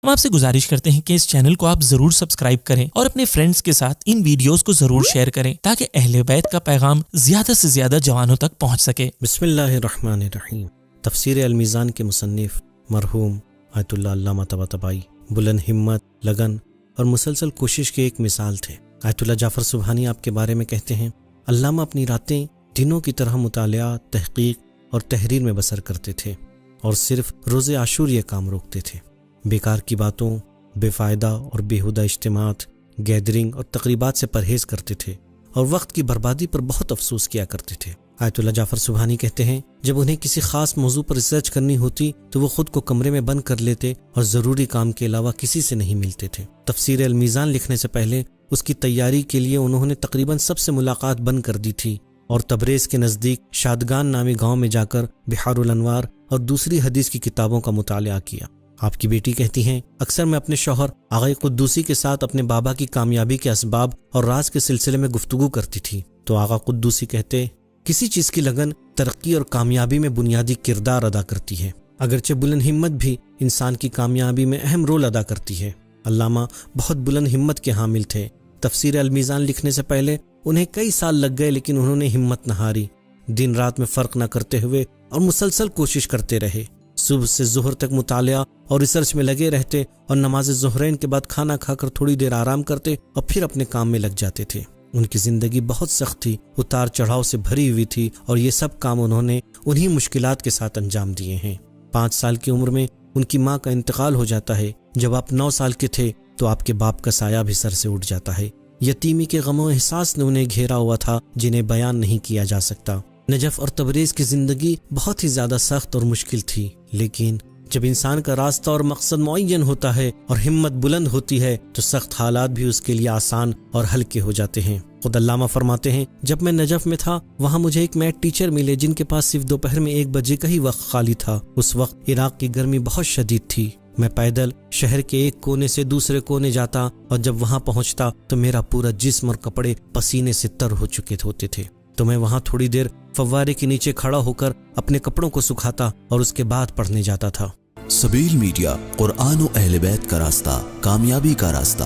हम आपसे गुजारिश करते हैं कि इस चैनल को आप जरूर सब्सक्राइब करें और अपने फ्रेंड्स के साथ इन वीडियोस को जरूर शेयर करें ताकि अहले बैत का पैगाम ज्यादा से ज्यादा जवानों तक पहुंच सके। बिस्मिल्लाहिर्रहमानिर्रहीम। तफसीर अल-मीज़ान के मुसन्निफ मरहूम आयतुल्लाह अल्लामा तबातबाई बुलंद हिम्मत, लगन और मुसलसल कोशिश के एक मिसाल थे। आयतुल्लाह जाफ़र सुबहानी आपके बारे में कहते हैं, अल्लामा अपनी रातें दिनों की तरह मुतालिया, तहकीक और तहरीर में बसर करते थे और सिर्फ रोज़े आशूर ये काम रोकते थे। बेकार की बातों, बेफ़ायदा और बेहुदा इज्तिमात, गैदरिंग और तकरीबात से परहेज़ करते थे और वक्त की बर्बादी पर बहुत अफसोस किया करते थे। आयतुल्लाह जाफ़र सुबहानी कहते हैं, जब उन्हें किसी ख़ास मौजू पर रिसर्च करनी होती तो वो खुद को कमरे में बंद कर लेते और ज़रूरी काम के अलावा किसी से नहीं मिलते थे। तफसीर अल-मीज़ान लिखने से पहले उसकी तैयारी के लिए उन्होंने तकरीबन सबसे मुलाकात बंद कर दी थी और तबरेज़ के नज़दीक शादगान नामी गांव में जाकर बिहारुल अनवार और दूसरी हदीस की किताबों का मुतालिया किया। आपकी बेटी कहती हैं, अक्सर मैं अपने शौहर आग़ा कुद्दूसी के साथ अपने बाबा की कामयाबी के असबाब और राज के सिलसिले में गुफ्तगू करती थी तो आग़ा कुद्दूसी कहते, किसी चीज़ की लगन तरक्की और कामयाबी में बुनियादी किरदार अदा करती है। अगरचे बुलंद हिम्मत भी इंसान की कामयाबी में अहम रोल अदा करती है। अल्लामा बहुत बुलंद हिम्मत के हामिल थे। तफसीर अल-मीज़ान लिखने से पहले उन्हें कई साल लग गए, लेकिन उन्होंने हिम्मत न हारी। दिन रात में फ़र्क न करते हुए और मुसलसल कोशिश करते रहे। सुबह से ज़ुहर तक मुतालिया और रिसर्च में लगे रहते और नमाज ज़ुहरैन के बाद खाना खाकर थोड़ी देर आराम करते और फिर अपने काम में लग जाते थे। उनकी ज़िंदगी बहुत सख्त थी, उतार चढ़ाव से भरी हुई थी और ये सब काम उन्होंने उन्हीं मुश्किलात के साथ अंजाम दिए हैं। 5 साल की उम्र में उनकी माँ का इंतकाल हो जाता है। जब आप 9 साल के थे तो आपके बाप का साया भी सर से उठ जाता है। यतीमी के गमों एहसास ने उन्हें घेरा हुआ था जिन्हें बयान नहीं किया जा सकता। नजफ और तबरेज़ की ज़िंदगी बहुत ही ज़्यादा सख्त और मुश्किल थी, लेकिन जब इंसान का रास्ता और मकसद मुअय्यन होता है और हिम्मत बुलंद होती है तो सख्त हालात भी उसके लिए आसान और हल्के हो जाते हैं। खुद अल्लामा फरमाते हैं, जब मैं नजफ में था वहाँ मुझे एक मैथ टीचर मिले जिनके पास सिर्फ दोपहर में 1 बजे का ही वक्त खाली था। उस वक्त इराक की गर्मी बहुत शदीद थी। मैं पैदल शहर के एक कोने से दूसरे कोने जाता और जब वहाँ पहुँचता तो मेरा पूरा जिस्म और कपड़े पसीने से तर हो चुके होते थे। तो मैं वहाँ थोड़ी देर फव्वारे के नीचे खड़ा होकर अपने कपड़ों को सुखाता और उसके बाद पढ़ने जाता था। सबील मीडिया, कुरान और अहले बैत का रास्ता, कामयाबी का रास्ता।